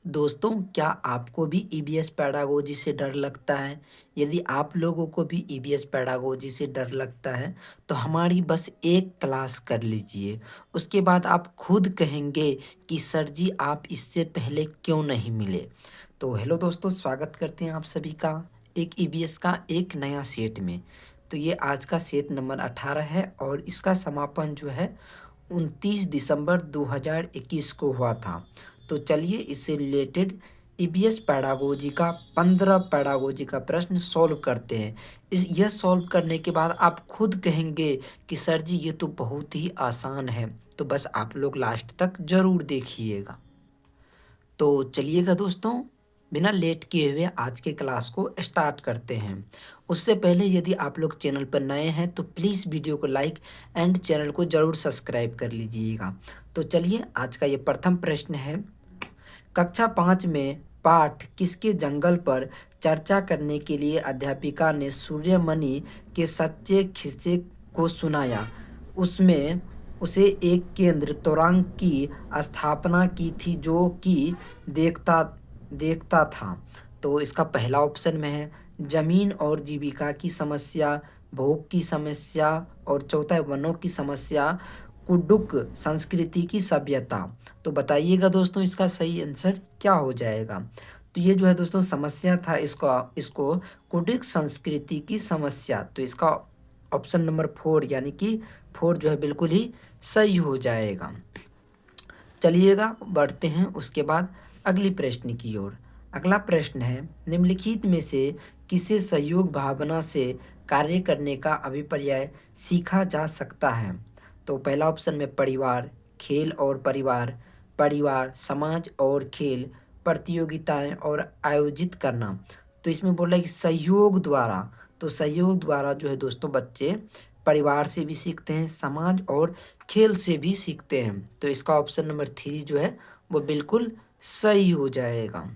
दोस्तों, क्या आपको भी ईबीएस पेडागोजी से डर लगता है? यदि आप लोगों को भी ईबीएस पेडागोजी से डर लगता है, तो हमारी बस एक क्लास कर लीजिए। उसके बाद आप खुद कहेंगे कि सर जी आप इससे पहले क्यों नहीं मिले। तो हेलो दोस्तों, स्वागत करते हैं आप सभी का एक ईबीएस का एक नया सेट में। तो ये आज का सेट नंबर 18 है और इसका समापन जो है 29 दिसंबर 2021 को हुआ था। तो चलिए इससे रिलेटेड ईबीएस पेडागोजी का 15 पेडागोजी का प्रश्न सॉल्व करते हैं। यह सॉल्व करने के बाद आप खुद कहेंगे कि सर जी ये तो बहुत ही आसान है। तो बस आप लोग लास्ट तक ज़रूर देखिएगा। तो चलिएगा दोस्तों, बिना लेट किए हुए आज के क्लास को स्टार्ट करते हैं। उससे पहले यदि आप लोग चैनल पर नए हैं तो प्लीज़ वीडियो को लाइक एंड चैनल को ज़रूर सब्सक्राइब कर लीजिएगा। तो चलिए आज का ये प्रथम प्रश्न है। कक्षा 5 में पाठ किसके जंगल पर चर्चा करने के लिए अध्यापिका ने सूर्यमणि के सच्चे किस्से को सुनाया। उसमें उसे एक केंद्र तोरंग की स्थापना की थी जो कि देखता देखता था। तो इसका पहला ऑप्शन में है जमीन और जीविका की समस्या, भोग की समस्या और चौथा है वनों की समस्या, कुडुक संस्कृति की सभ्यता। तो बताइएगा दोस्तों इसका सही आंसर क्या हो जाएगा। तो ये जो है दोस्तों समस्या था, इसको इसको कुडुक संस्कृति की समस्या। तो इसका ऑप्शन नंबर 4 यानी कि 4 जो है बिल्कुल ही सही हो जाएगा। चलिएगा बढ़ते हैं उसके बाद अगली प्रश्न की ओर। अगला प्रश्न है निम्नलिखित में से किसे सहयोग भावना से कार्य करने का अभिप्राय सीखा जा सकता है। तो पहला ऑप्शन में परिवार, खेल और परिवार, परिवार, समाज और खेल, प्रतियोगिताएं और आयोजित करना। तो इसमें बोल रहा है कि सहयोग द्वारा। तो सहयोग द्वारा जो है दोस्तों बच्चे परिवार से भी सीखते हैं, समाज और खेल से भी सीखते हैं। तो इसका ऑप्शन नंबर 3 जो है वो बिल्कुल सही हो जाएगा।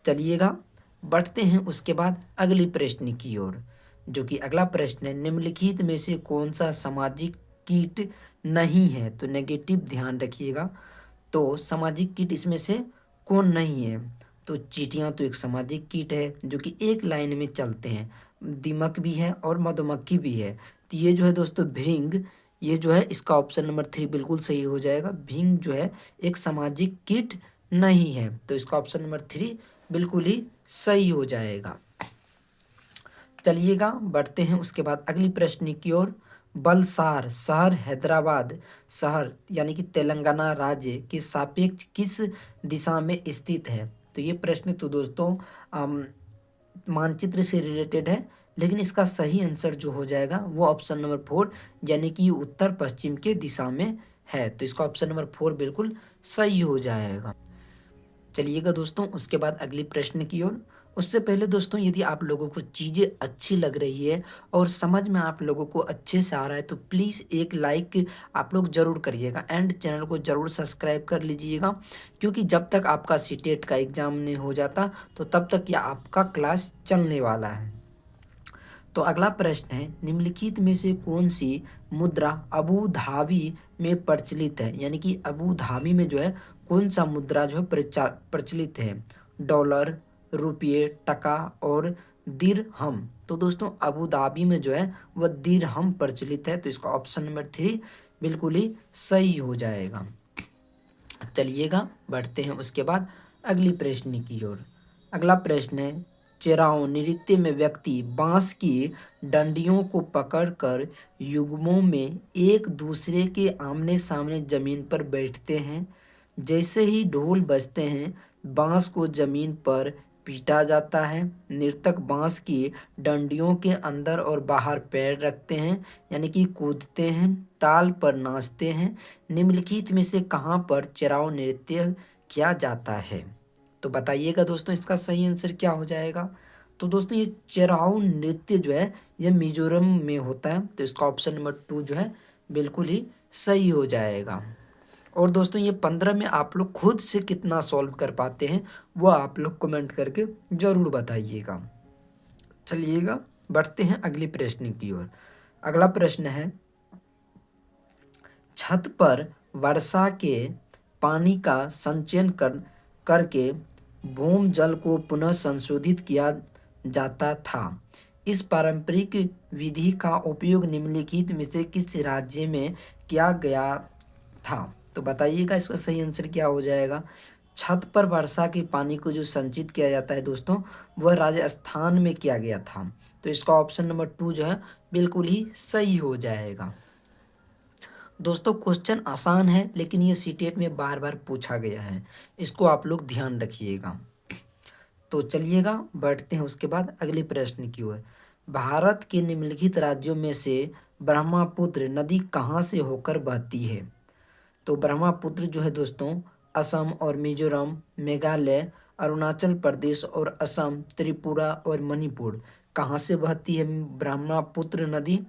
चलिएगा बढ़ते हैं उसके बाद अगली प्रश्न की ओर, जो कि अगला प्रश्न है निम्नलिखित में से कौन सा सामाजिक कीट नहीं है। तो नेगेटिव ध्यान रखिएगा। तो सामाजिक कीट इसमें से कौन नहीं है। तो चींटियाँ तो एक सामाजिक कीट है जो कि एक लाइन में चलते हैं। दीमक भी है और मधुमक्खी भी है। तो ये जो है दोस्तों भृंग, ये जो है इसका ऑप्शन नंबर 3 बिल्कुल सही हो जाएगा। भृंग जो है एक सामाजिक कीट नहीं है। तो इसका ऑप्शन नंबर 3 बिल्कुल ही सही हो जाएगा। चलिएगा बढ़ते हैं उसके बाद अगली प्रश्न की ओर। बलसार शहर हैदराबाद शहर यानी कि तेलंगाना राज्य के सापेक्ष किस दिशा में स्थित है। तो ये प्रश्न तो दोस्तों मानचित्र से रिलेटेड है, लेकिन इसका सही आंसर जो हो जाएगा वो ऑप्शन नंबर 4 यानी कि उत्तर पश्चिम के दिशा में है। तो इसका ऑप्शन नंबर 4 बिल्कुल सही हो जाएगा। चलिएगा दोस्तों उसके बाद अगली प्रश्न की ओर। उससे पहले दोस्तों यदि आप लोगों को चीज़ें अच्छी लग रही है और समझ में आप लोगों को अच्छे से आ रहा है तो प्लीज़ एक लाइक आप लोग ज़रूर करिएगा एंड चैनल को ज़रूर सब्सक्राइब कर लीजिएगा, क्योंकि जब तक आपका सीटेट का एग्ज़ाम नहीं हो जाता तो तब तक यह आपका क्लास चलने वाला है। तो अगला प्रश्न है निम्नलिखित में से कौन सी मुद्रा अबू धाबी में प्रचलित है। यानी कि अबू धाबी में जो है कौन सा मुद्रा जो है प्रचलित है। डॉलर, रुपये, टका और दिरहम। तो दोस्तों अबू धाबी में जो है वह दिरहम प्रचलित है। तो इसका ऑप्शन नंबर 3 बिल्कुल ही सही हो जाएगा। चलिएगा बढ़ते हैं उसके बाद अगली प्रश्न की ओर। अगला प्रश्न है चेराओ नृत्य में व्यक्ति बांस की डंडियों को पकड़कर युग्मों में एक दूसरे के आमने सामने जमीन पर बैठते हैं। जैसे ही ढोल बजते हैं बांस को जमीन पर पीटा जाता है। नर्तक बांस की डंडियों के अंदर और बाहर पैर रखते हैं यानी कि कूदते हैं, ताल पर नाचते हैं। निम्नलिखित में से कहाँ पर चेराओ नृत्य किया जाता है। तो बताइएगा दोस्तों इसका सही आंसर क्या हो जाएगा। तो दोस्तों ये चेराओ नृत्य जो है ये मिजोरम में होता है। तो इसका ऑप्शन नंबर 2 जो है बिल्कुल ही सही हो जाएगा। और दोस्तों ये 15 में आप लोग खुद से कितना सॉल्व कर पाते हैं वो आप लोग कमेंट करके ज़रूर बताइएगा। चलिएगा बढ़ते हैं अगले प्रश्न की ओर। अगला प्रश्न है छत पर वर्षा के पानी का संचयन करके भूमजल को पुनः संशोधित किया जाता था। इस पारंपरिक विधि का उपयोग निम्नलिखित में से किस राज्य में किया गया था? तो बताइएगा इसका सही आंसर क्या हो जाएगा। छत पर वर्षा के पानी को जो संचित किया जाता है दोस्तों, वह राजस्थान में किया गया था। तो इसका ऑप्शन नंबर 2 जो है बिल्कुल ही सही हो जाएगा। दोस्तों क्वेश्चन आसान है, लेकिन ये सीटेट में बार बार पूछा गया है, इसको आप लोग ध्यान रखिएगा। तो चलिएगा बढ़ते हैं उसके बाद अगले प्रश्न की ओर। भारत के निम्नलिखित राज्यों में से ब्रह्मपुत्र नदी कहाँ से होकर बहती है? तो ब्रह्मपुत्र जो है दोस्तों असम और मिजोरम, मेघालय, अरुणाचल प्रदेश और असम, त्रिपुरा और मणिपुर कहाँ से बहती है ब्रह्मपुत्र नदी?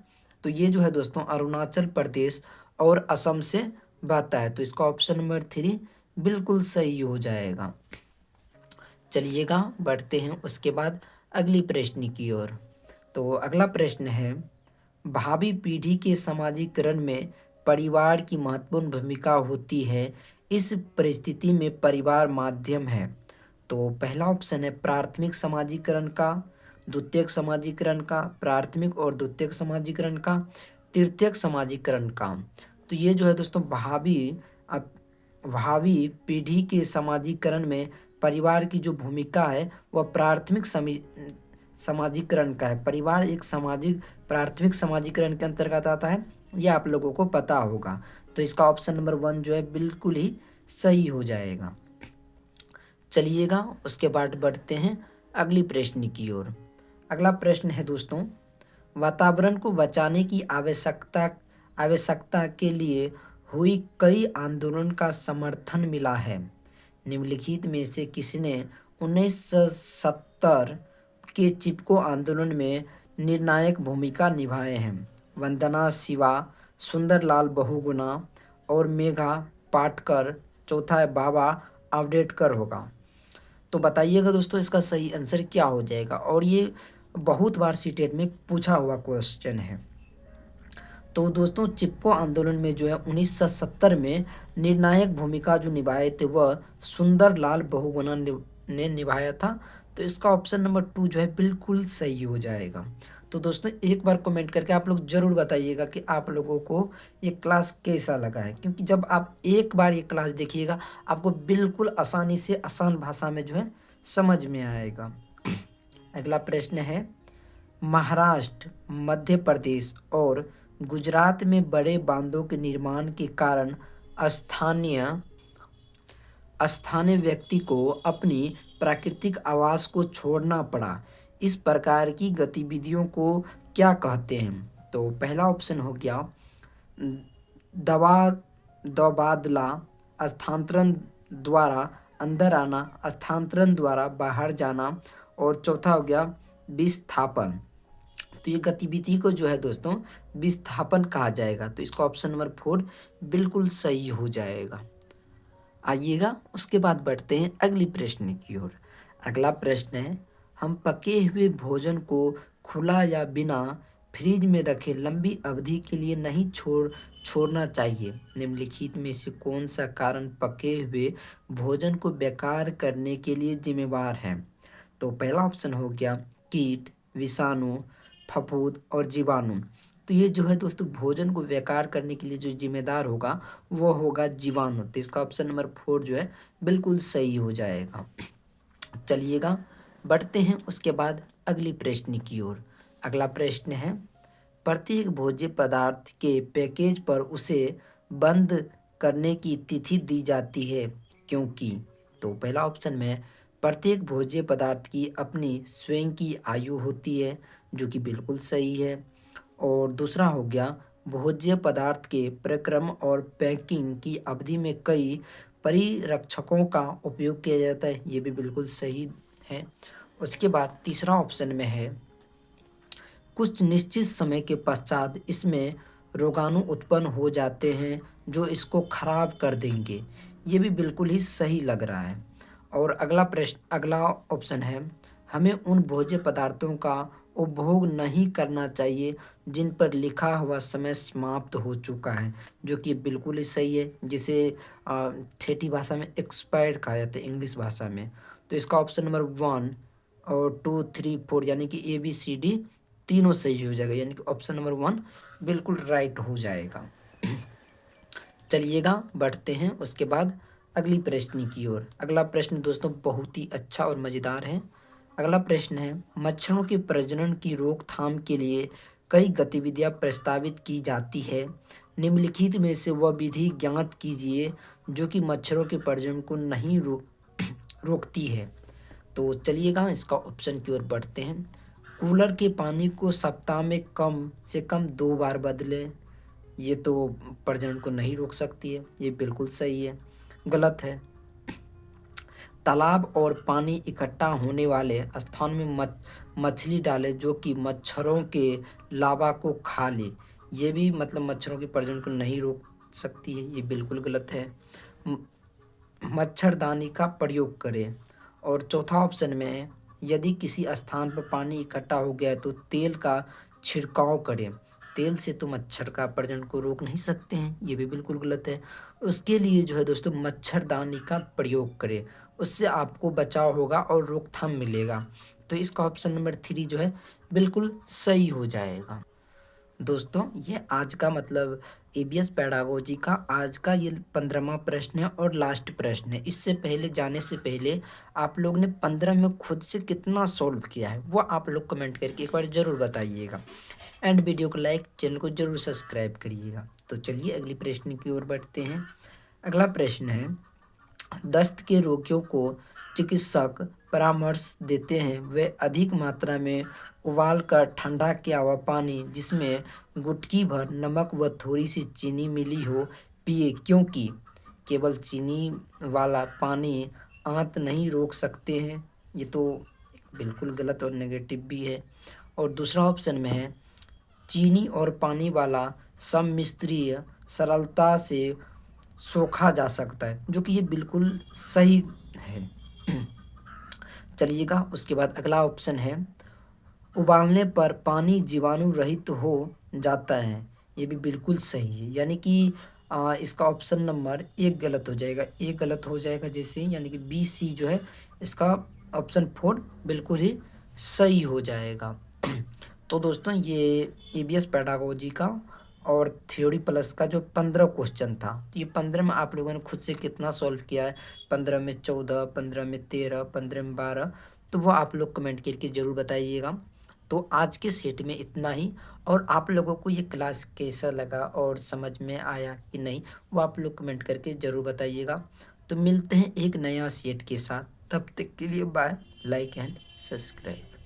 तो ये जो है दोस्तों अरुणाचल प्रदेश और असम से बहता है। तो इसका ऑप्शन नंबर 3 बिल्कुल सही हो जाएगा। चलिएगा बढ़ते हैं उसके बाद अगली प्रश्न की ओर। तो अगला प्रश्न है, भावी पीढ़ी के समाजीकरण में परिवार की महत्वपूर्ण भूमिका होती है, इस परिस्थिति में परिवार माध्यम है। तो पहला ऑप्शन है प्राथमिक समाजीकरण का, द्वितीयक समाजीकरण का, प्राथमिक और द्वितीयक समाजीकरण का, तृतीयक समाजीकरण का। तो ये जो है दोस्तों भावी पीढ़ी के समाजीकरण में परिवार की जो भूमिका है वह प्राथमिक समाजीकरण का है। परिवार एक प्राथमिक समाजीकरण के अंतर्गत आता है, यह आप लोगों को पता होगा। तो इसका ऑप्शन नंबर 1 जो है बिल्कुल ही सही हो जाएगा। चलिएगा उसके बाद बढ़ते हैं अगली प्रश्न की ओर। अगला प्रश्न है दोस्तों, वातावरण को बचाने की आवश्यकता के लिए हुई कई आंदोलन का समर्थन मिला है। निम्नलिखित में से किसने 1970 के चिपको आंदोलन में निर्णायक भूमिका निभाए हैं? वंदना शिवा, सुंदरलाल बहुगुणा और मेघा पाटकर, चौथा है बाबा आम्बेडकर होगा। तो बताइएगा दोस्तों इसका सही आंसर क्या हो जाएगा, और ये बहुत बार सीटेट में पूछा हुआ क्वेश्चन है। तो दोस्तों चिपको आंदोलन में जो है 1970 में निर्णायक भूमिका जो निभाए थे वह सुंदरलाल बहुगुणा ने निभाया था। तो इसका ऑप्शन नंबर 2 जो है बिल्कुल सही हो जाएगा। तो दोस्तों एक बार कमेंट करके आप लोग ज़रूर बताइएगा कि आप लोगों को ये क्लास कैसा लगा है, क्योंकि जब आप एक बार ये क्लास देखिएगा आपको बिल्कुल आसानी से आसान भाषा में जो है समझ में आएगा। अगला प्रश्न है, महाराष्ट्र, मध्य प्रदेश और गुजरात में बड़े बांधों के निर्माण के कारण स्थानीय व्यक्ति को अपनी प्राकृतिक आवास को छोड़ना पड़ा। इस प्रकार की गतिविधियों को क्या कहते हैं? तो पहला ऑप्शन हो गया तबादला, स्थानांतरण द्वारा अंदर आना, स्थानांतरण द्वारा बाहर जाना, और चौथा हो गया विस्थापन। तो ये गतिविधि को जो है दोस्तों विस्थापन कहा जाएगा। तो इसका ऑप्शन नंबर 4 बिल्कुल सही हो जाएगा। आइएगा उसके बाद बढ़ते हैं अगली प्रश्न की ओर। अगला प्रश्न है, हम पके हुए भोजन को खुला या बिना फ्रिज में रखे लंबी अवधि के लिए नहीं छोड़ना चाहिए। निम्नलिखित में से कौन सा कारण पके हुए भोजन को बेकार करने के लिए जिम्मेवार है? तो पहला ऑप्शन हो गया कीट, विषाणु, फफूंद और जीवाणु। तो ये जो है दोस्तों भोजन को बेकार करने के लिए जो जिम्मेदार होगा वो होगा जीवाणु। तो इसका ऑप्शन नंबर 4 जो है बिल्कुल सही हो जाएगा। चलिएगा बढ़ते हैं उसके बाद अगली प्रश्न की ओर। अगला प्रश्न है, प्रत्येक भोज्य पदार्थ के पैकेज पर उसे बंद करने की तिथि दी जाती है क्योंकि? तो पहला ऑप्शन में प्रत्येक भोज्य पदार्थ की अपनी स्वयं की आयु होती है, जो कि बिल्कुल सही है। और दूसरा हो गया भोज्य पदार्थ के प्रक्रम और पैकिंग की अवधि में कई परिरक्षकों का उपयोग किया जाता है, ये भी बिल्कुल सही है। उसके बाद तीसरा ऑप्शन में है कुछ निश्चित समय के पश्चात इसमें रोगाणु उत्पन्न हो जाते हैं जो इसको खराब कर देंगे, ये भी बिल्कुल ही सही लग रहा है। और अगला ऑप्शन है, हमें उन भोज्य पदार्थों का उपभोग नहीं करना चाहिए जिन पर लिखा हुआ समय समाप्त हो चुका है, जो कि बिल्कुल ही सही है, जिसे ठेठी भाषा में एक्सपायर्ड कहा जाता है इंग्लिश भाषा में। तो इसका ऑप्शन नंबर 1 और 2, 3, 4 यानी कि ए, बी, सी, डी तीनों सही हो जाएगा, यानी कि ऑप्शन नंबर 1 बिल्कुल राइट हो जाएगा। चलिएगा बढ़ते हैं उसके बाद अगली प्रश्न की ओर। अगला प्रश्न दोस्तों बहुत ही अच्छा और मज़ेदार है। अगला प्रश्न है, मच्छरों के प्रजनन की रोकथाम के लिए कई गतिविधियां प्रस्तावित की जाती है, निम्नलिखित में से वह विधि ज्ञात कीजिए जो कि मच्छरों के प्रजनन को नहीं रोकती है। तो चलिएगा इसका ऑप्शन की ओर बढ़ते हैं। कूलर के पानी को सप्ताह में कम से कम 2 बार बदलें, ये तो प्रजनन को नहीं रोक सकती है, ये बिल्कुल सही है। गलत है। तालाब और पानी इकट्ठा होने वाले स्थान में मछली डालें जो कि मच्छरों के लावा को खा ले, ये भी मतलब मच्छरों के प्रजनन को नहीं रोक सकती है, ये बिल्कुल गलत है। म- मच्छरदानी का प्रयोग करें। और चौथा ऑप्शन में है, यदि किसी स्थान पर पानी इकट्ठा हो गया है तो तेल का छिड़काव करें, तेल से तो मच्छर का प्रजनन को रोक नहीं सकते हैं, ये भी बिल्कुल गलत है। उसके लिए जो है दोस्तों मच्छरदानी का प्रयोग करें, उससे आपको बचाव होगा और रोकथाम मिलेगा। तो इसका ऑप्शन नंबर 3 जो है बिल्कुल सही हो जाएगा। दोस्तों ये आज का मतलब ईबीएस पेडागोजी का आज का ये 15वां प्रश्न है और लास्ट प्रश्न है। इससे पहले जाने से पहले आप लोग ने 15 में खुद से कितना सॉल्व किया है वो आप लोग कमेंट करके एक बार ज़रूर बताइएगा। एंड वीडियो को लाइक, चैनल को जरूर सब्सक्राइब करिएगा। तो चलिए अगली प्रश्न की ओर बढ़ते हैं। अगला प्रश्न है, दस्त के रोगियों को चिकित्सक परामर्श देते हैं वे अधिक मात्रा में उबाल कर ठंडा किया हुआ पानी जिसमें गुटकी भर नमक व थोड़ी सी चीनी मिली हो पिए, क्योंकि केवल चीनी वाला पानी आंत नहीं रोक सकते हैं, ये तो बिल्कुल गलत और नेगेटिव भी है। और दूसरा ऑप्शन में है, चीनी और पानी वाला सम्मिश्रीय सरलता से सोखा जा सकता है, जो कि ये बिल्कुल सही है। चलिएगा उसके बाद अगला ऑप्शन है, उबालने पर पानी जीवाणु रहित हो जाता है, ये भी बिल्कुल सही है, यानी कि इसका ऑप्शन नंबर 1 गलत हो जाएगा, एक गलत हो जाएगा जैसे, यानी कि बी सी जो है इसका ऑप्शन 4 बिल्कुल ही सही हो जाएगा। तो दोस्तों ये ईबीएस पेडागोजी का और थ्योरी प्लस का जो 15 क्वेश्चन था, तो ये 15 में आप लोगों ने खुद से कितना सॉल्व किया है, 15 में 14, 15 में 13, 15 में 12, तो वो आप लोग कमेंट करके ज़रूर बताइएगा। तो आज के सेट में इतना ही, और आप लोगों को ये क्लास कैसा लगा और समझ में आया कि नहीं वो आप लोग कमेंट करके ज़रूर बताइएगा। तो मिलते हैं एक नया सेट के साथ, तब तक के लिए बाय, लाइक एंड सब्सक्राइब।